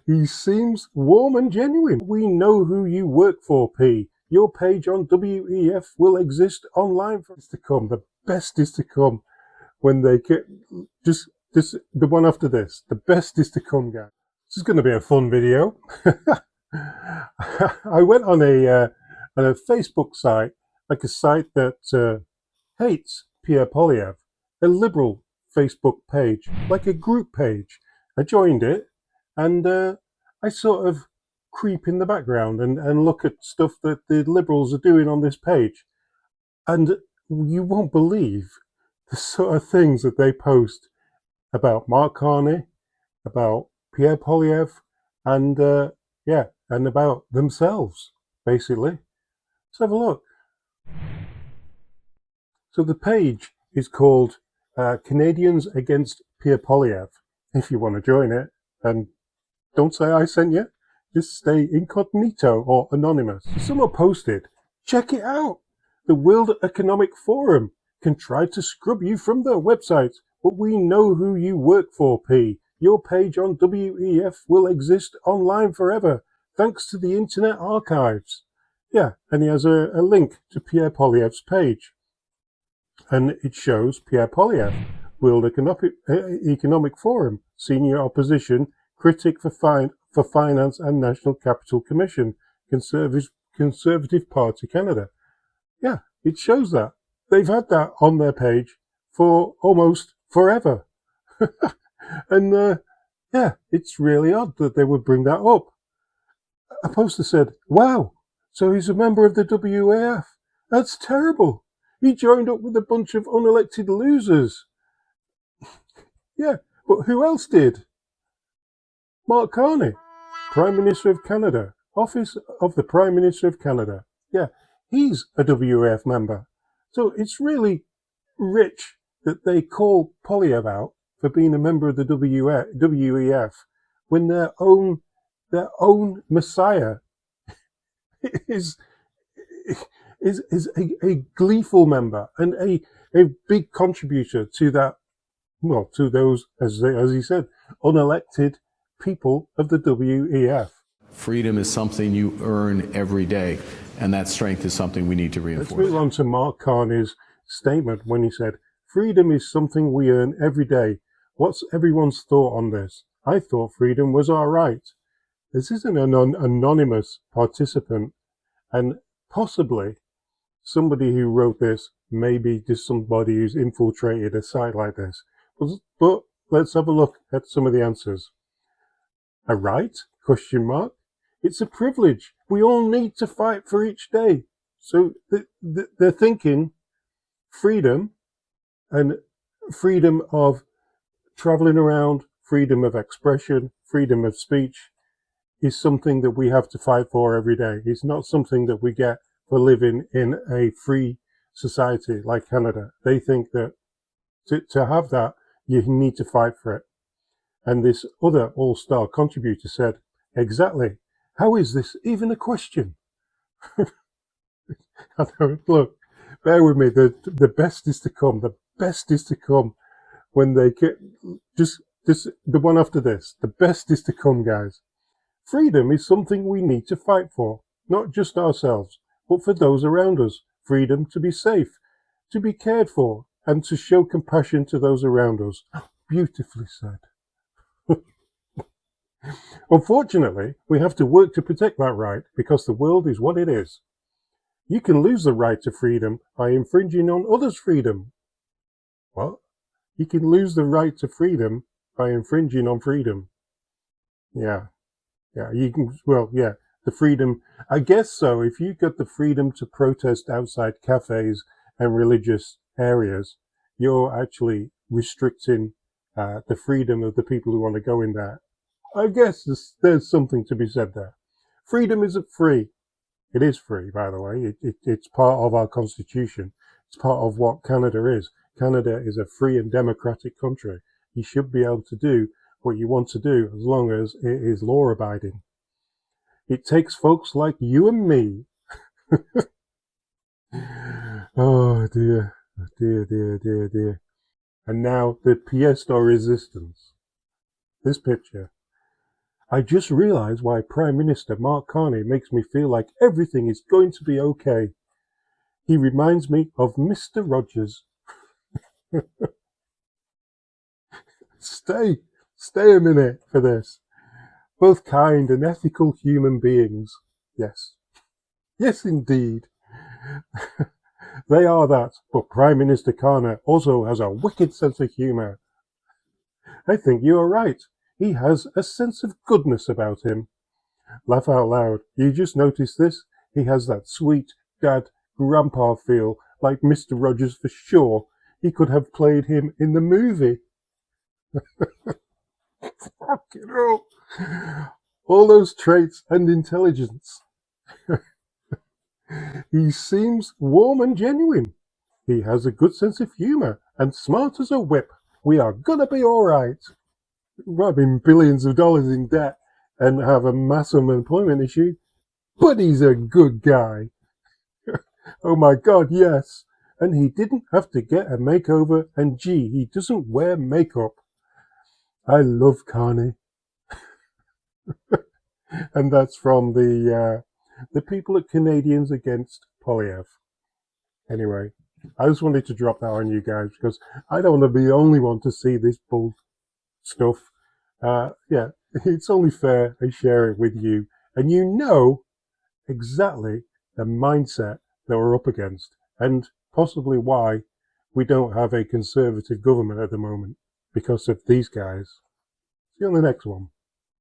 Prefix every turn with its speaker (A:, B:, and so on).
A: He seems warm and genuine. We know who you work for, P. Your page on WEF will exist online for us to come. The best is to come when they get just the one after this. The best is to come, guys. This is going to be a fun video. I went on a Facebook site, like a site that hates Pierre Polyev, a liberal Facebook page, like a group page. I joined it, and I sort of creep in the background and look at stuff that the liberals are doing on this page. And you won't believe the sort of things that they post about Mark Carney, about Pierre Polyev, and and about themselves, basically. Let's have a look. So the page is called Canadians Against Pierre Polyev. If you want to join it, and don't say I sent you, just stay incognito or anonymous. Someone posted, check it out. The World Economic Forum can try to scrub you from their website, but we know who you work for, P. Your page on WEF will exist online forever, thanks to the Internet Archives. Yeah, and he has a link to Pierre Polyev's page. And it shows Pierre Polyev, World Economic Forum, Senior Opposition, Critic for Finance and National Capital Commission, Conservative Party Canada. Yeah, it shows that. They've had that on their page for almost forever. And yeah, it's really odd that they would bring that up. A poster said, wow, so he's a member of the WAF. That's terrible. He joined up with a bunch of unelected losers. Yeah, but who else did? Mark Carney, Prime Minister of Canada, Office of the Prime Minister of Canada. Yeah, he's a WAF member. So it's really rich that they call Polyev out for being a member of the WEF when their own messiah is a gleeful member and a big contributor to that, well, to those, as he said, unelected people of the WEF.
B: Freedom is something you earn every day, and that strength is something we need to reinforce.
A: Let's move on to Mark Carney's statement when he said, freedom is something we earn every day. What's everyone's thought on this? I thought freedom was all right. This is an anonymous participant, and possibly somebody who wrote this, maybe just somebody who's infiltrated a site like this. But let's have a look at some of the answers. A right? Question mark. It's a privilege. We all need to fight for each day. So they're thinking freedom and freedom of traveling around, freedom of expression, freedom of speech is something that we have to fight for every day. It's not something that we get for living in a free society like Canada. They think that to have that, you need to fight for it. And this other all-star contributor said, exactly. How is this even a question? Look, bear with me. The best is to come. The best is to come when they get just the one after this. The best is to come, guys. Freedom is something we need to fight for, not just ourselves, but for those around us. Freedom to be safe, to be cared for, and to show compassion to those around us. Beautifully said. Unfortunately, we have to work to protect that right because the world is what it is. You can lose the right to freedom by infringing on others' freedom. What? You can lose the right to freedom by infringing on freedom. Yeah, you can, well, yeah, the freedom, I guess so. If you got the freedom to protest outside cafes and religious areas, you're actually restricting the freedom of the people who want to go in there. I guess there's something to be said there. Freedom isn't free. It is free, by the way. It's part of our constitution. It's part of what Canada is. Canada is a free and democratic country. You should be able to do what you want to do as long as it is law-abiding. It takes folks like you and me. Oh dear, dear. And now the pièce de resistance. This picture. I just realised why Prime Minister Mark Carney makes me feel like everything is going to be okay. He reminds me of Mr. Rogers. Stay a minute for this. Both kind and ethical human beings. Yes. Yes, indeed. They are that, but Prime Minister Carney also has a wicked sense of humour. I think you are right. He has a sense of goodness about him. Laugh out loud. You just noticed this? He has that sweet dad grandpa feel, like Mr. Rogers for sure. He could have played him in the movie. Fucking hell. All those traits and intelligence. He seems warm and genuine. He has a good sense of humour and smart as a whip. We are gonna be alright. Might be billions of dollars in debt and have a massive employment issue, but he's a good guy. Oh my god, yes. And he didn't have to get a makeover, and gee, he doesn't wear makeup. I love Carney. And that's from the people at Canadians Against Polyev. Anyway, I just wanted to drop that on you guys because I don't want to be the only one to see this bull stuff. Yeah, it's only fair I share it with you, and you know exactly the mindset that we're up against, and possibly why we don't have a conservative government at the moment because of these guys. See you on the next one.